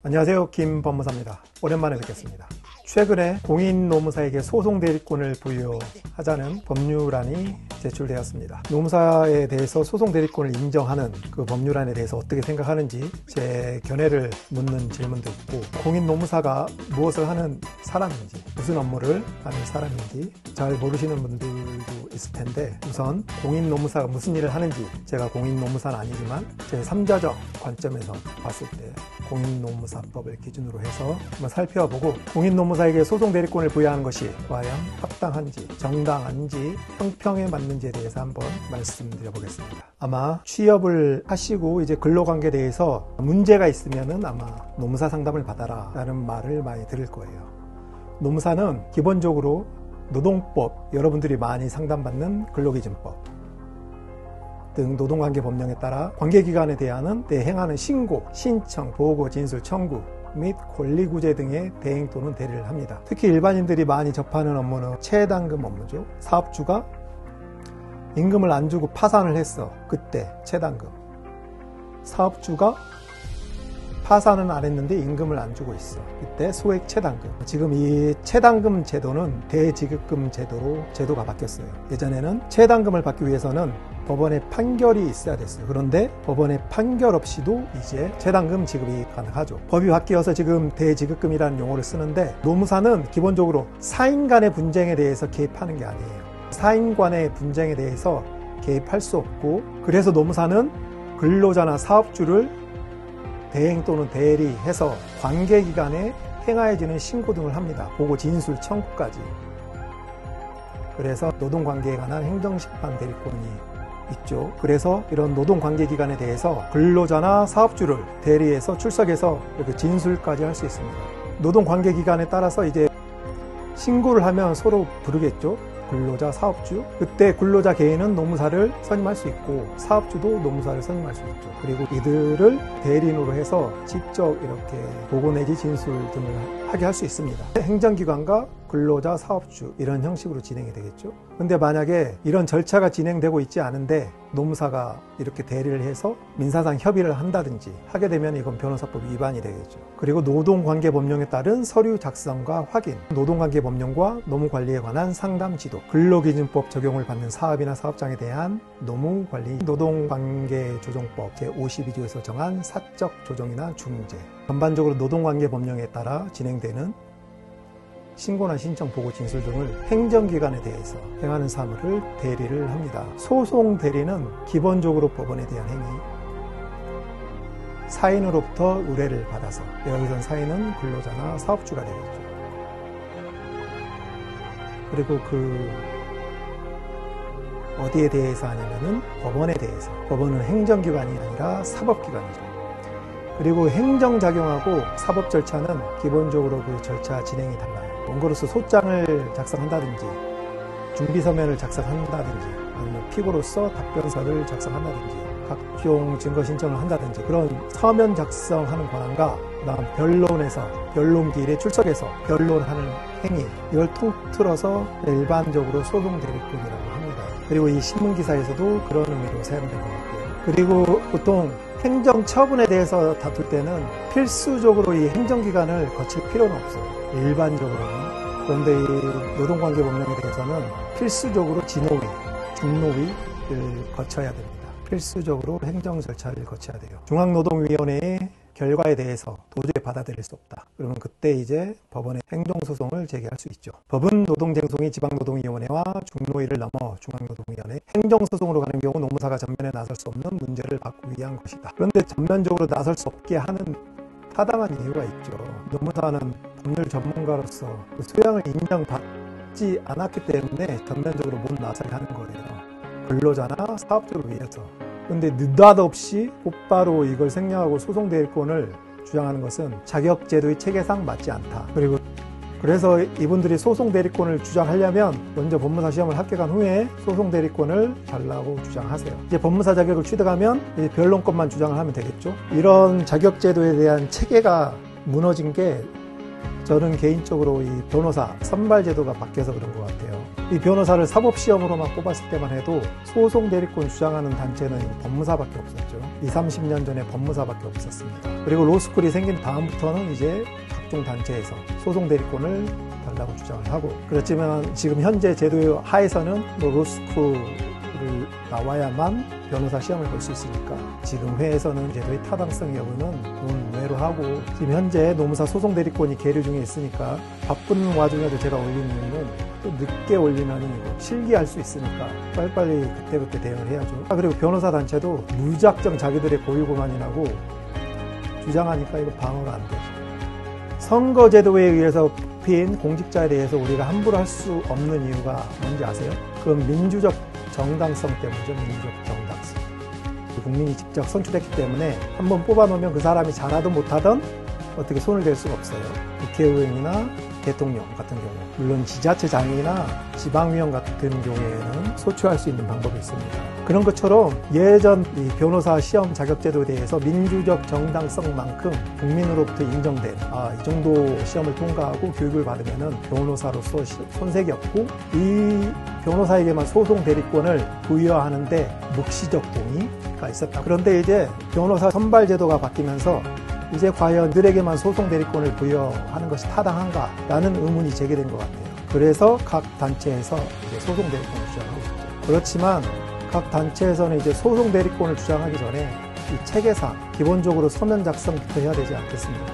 안녕하세요, 김법무사입니다. 오랜만에 뵙겠습니다. 최근에 공인노무사에게 소송대리권을 부여하자는 법률안이 제출되었습니다. 노무사에 대해서 소송대리권을 인정하는 그 법률안에 대해서 어떻게 생각하는지 제 견해를 묻는 질문도 있고, 공인노무사가 무엇을 하는 사람인지, 무슨 업무를 하는 사람인지 잘 모르시는 분들도 있을 텐데, 우선 공인노무사가 무슨 일을 하는지, 제가 공인노무사는 아니지만 제 3자적 관점에서 봤을 때 공인노무사법을 기준으로 해서 한번 살펴보고, 공인노무사에게 소송대리권을 부여하는 것이 과연 합당한지, 정당한지, 형평에 맞는지에 대해서 한번 말씀드려보겠습니다. 아마 취업을 하시고 이제 근로관계에 대해서 문제가 있으면은 아마 노무사 상담을 받아라 라는 말을 많이 들을 거예요. 노무사는 기본적으로 노동법, 여러분들이 많이 상담받는 근로기준법 등 노동관계 법령에 따라 관계기관에 대한 행하는 신고, 신청, 보고, 진술, 청구 및 권리구제 등의 대행 또는 대리를 합니다. 특히 일반인들이 많이 접하는 업무는 채당금 업무죠. 사업주가 임금을 안 주고 파산을 했어. 그때 채당금. 사업주가 파산은 안 했는데 임금을 안 주고 있어. 그때 소액 채당금. 지금 이 채당금 제도는 대지급금 제도로 제도가 바뀌었어요. 예전에는 채당금을 받기 위해서는 법원의 판결이 있어야 됐어요. 그런데 법원의 판결 없이도 이제 채당금 지급이 가능하죠. 법이 바뀌어서 지금 대지급금이라는 용어를 쓰는데, 노무사는 기본적으로 사인 간의 분쟁에 대해서 개입하는 게 아니에요. 사인 간의 분쟁에 대해서 개입할 수 없고, 그래서 노무사는 근로자나 사업주를 대행 또는 대리해서 관계기관에 행하여지는 신고 등을 합니다. 보고, 진술, 청구까지. 그래서 노동관계에 관한 행정심판 대리권이 있죠. 그래서 이런 노동관계기관에 대해서 근로자나 사업주를 대리해서 출석해서 이렇게 진술까지 할 수 있습니다. 노동관계기관에 따라서 이제 신고를 하면 서로 부르겠죠. 근로자, 사업주. 그때 근로자 개인은 노무사를 선임할 수 있고, 사업주도 노무사를 선임할 수 있죠. 그리고 이들을 대리인으로 해서 직접 이렇게 보고 내지 진술 등을 하게 할 수 있습니다. 행정기관과 근로자, 사업주 이런 형식으로 진행이 되겠죠. 근데 만약에 이런 절차가 진행되고 있지 않은데 노무사가 이렇게 대리를 해서 민사상 협의를 한다든지 하게 되면 이건 변호사법 위반이 되겠죠. 그리고 노동관계법령에 따른 서류 작성과 확인, 노동관계법령과 노무관리에 관한 상담 지도, 근로기준법 적용을 받는 사업이나 사업장에 대한 노무관리, 노동관계조정법 제52조에서 정한 사적 조정이나 중재, 전반적으로 노동관계법령에 따라 진행되는 신고나 신청, 보고, 진술 등을 행정기관에 대해서 행하는 사무를 대리를 합니다. 소송 대리는 기본적으로 법원에 대한 행위, 사인으로부터 의뢰를 받아서, 여기선 사인은 근로자나 사업주가 되겠죠. 그리고 어디에 대해서 하냐면은 법원에 대해서. 법원은 행정기관이 아니라 사법기관이죠. 그리고 행정작용하고 사법 절차는 기본적으로 그 절차 진행이 달라요. 원고로서 소장을 작성한다든지, 준비서면을 작성한다든지, 아니면 피고로서 답변서를 작성한다든지, 각종 증거 신청을 한다든지, 그런 서면 작성하는 권한과 그다음 변론에서, 변론기일에 출석해서 변론하는 행위, 이걸 통틀어서 일반적으로 소송대리권이라고 합니다. 그리고 이 신문기사에서도 그런 의미로 사용된 것 같고요. 그리고 보통 행정처분에 대해서 다툴 때는 필수적으로 이 행정기관을 거칠 필요는 없어요. 일반적으로는. 그런데 이 노동관계법령에 대해서는 필수적으로 진호위, 중노위를 거쳐야 됩니다. 필수적으로 행정 절차를 거쳐야 돼요. 중앙노동위원회의 결과에 대해서 도저히 받아들일 수 없다. 그러면 그때 이제 법원에 행정소송을 제기할 수 있죠. 법은 노동쟁송이 지방노동위원회와 중노위를 넘어 중앙노동위원회, 행정소송으로 가는 경우 노무사가 전면에 나설 수 없는 문제를 받기 위한 것이다. 그런데 전면적으로 나설 수 없게 하는 타당한 이유가 있죠. 노무사는 법률 전문가로서 그 소양을 인정받지 않았기 때문에 전면적으로 못 나서게 하는 거예요. 근로자나 사업주를 위해서. 그런데 느닷없이 곧바로 이걸 생략하고 소송대리권을 주장하는 것은 자격제도의 체계상 맞지 않다. 그래서 이분들이 소송대리권을 주장하려면 먼저 법무사 시험을 합격한 후에 소송대리권을 달라고 주장하세요. 이제 법무사 자격을 취득하면 이제 변론권만 주장을 하면 되겠죠. 이런 자격제도에 대한 체계가 무너진 게 저는 개인적으로 이 변호사 선발제도가 바뀌어서 그런 것 같아요. 이 변호사를 사법시험으로만 뽑았을 때만 해도 소송 대리권 주장하는 단체는 법무사밖에 없었죠. 20, 30년 전에 법무사밖에 없었습니다. 그리고 로스쿨이 생긴 다음부터는 이제 각종 단체에서 소송 대리권을 달라고 주장을 하고, 그렇지만 지금 현재 제도 하에서는 로스쿨을 나와야만 변호사 시험을 볼 수 있으니까 지금 회에서는 제도의 타당성 여부는 논외로 하고, 지금 현재 노무사 소송 대리권이 계류 중에 있으니까 바쁜 와중에도 제가 올리는 이유는 또 늦게 올리면 이거 실기할 수 있으니까 빨리빨리 그때그때 대응을 해야죠. 그리고 변호사 단체도 무작정 자기들의 고유고만이라고 주장하니까 이거 방어가 안 되죠. 선거제도에 의해서 뽑힌 공직자에 대해서 우리가 함부로 할 수 없는 이유가 뭔지 아세요? 그건 민주적 정당성 때문이죠. 민주적 정당성. 국민이 직접 선출했기 때문에 한번 뽑아놓으면 그 사람이 잘하든 못하든 어떻게 손을 댈 수가 없어요. 국회의원이나 대통령 같은 경우, 물론 지자체장이나 지방위원 같은 경우에는 소추할 수 있는 방법이 있습니다. 그런 것처럼 예전 이 변호사 시험 자격제도에 대해서 민주적 정당성만큼 국민으로부터 인정된 이 정도 시험을 통과하고 교육을 받으면은 변호사로서 손색이 없고 이 변호사에게만 소송 대리권을 부여하는데 묵시적 동의가 있었다. 그런데 이제 변호사 선발 제도가 바뀌면서 이제 과연 그들에게만 소송 대리권을 부여하는 것이 타당한가라는 의문이 제기된 것 같아요. 그래서 각 단체에서 이제 소송 대리권을 주장하고 있죠. 그렇지만 각 단체에서는 이제 소송 대리권을 주장하기 전에 이 체계상 기본적으로 서면 작성부터 해야 되지 않겠습니까?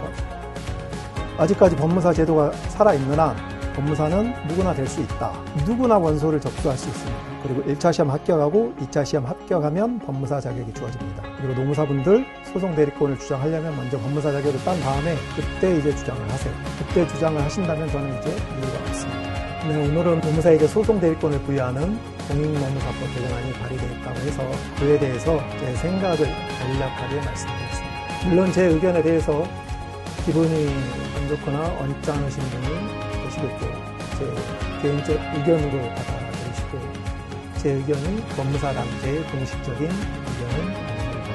아직까지 법무사 제도가 살아있는 한 법무사는 누구나 될 수 있다. 누구나 원서를 접수할 수 있습니다. 그리고 1차 시험 합격하고 2차 시험 합격하면 법무사 자격이 주어집니다. 그리고 노무사분들 소송 대리권을 주장하려면 먼저 법무사 자격을 딴 다음에 그때 이제 주장을 하세요. 그때 주장을 하신다면 저는 이제 이유가 없습니다. 네, 오늘은 노무사에게 소송 대리권을 부여하는 공익노무사법 개정안이 발의되었다고 해서 그에 대해서 제 생각을 간략하게 말씀드렸습니다. 물론 제 의견에 대해서 기분이 안 좋거나 언짢으신 분이 계시겠죠. 제 개인적 의견으로 받아들이시고 제 의견이 법무사 단체의 공식적인 의견은 아닙니다.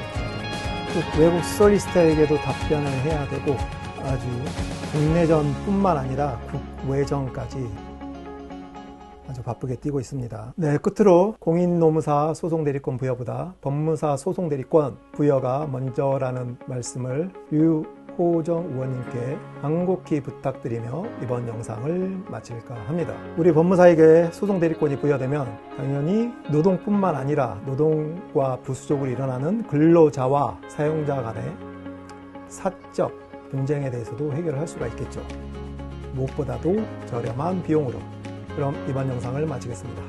또 외국 소리스트에게도 답변을 해야 되고 아주 국내전뿐만 아니라 국외전까지 아주 바쁘게 뛰고 있습니다. 네, 끝으로 공인노무사 소송대리권 부여보다 법무사 소송대리권 부여가 먼저라는 말씀을 유호정 의원님께 간곡히 부탁드리며 이번 영상을 마칠까 합니다. 우리 법무사에게 소송대리권이 부여되면 당연히 노동뿐만 아니라 노동과 부수적으로 일어나는 근로자와 사용자 간의 사적 분쟁에 대해서도 해결할 수가 있겠죠. 무엇보다도 저렴한 비용으로. 그럼 이번 영상을 마치겠습니다.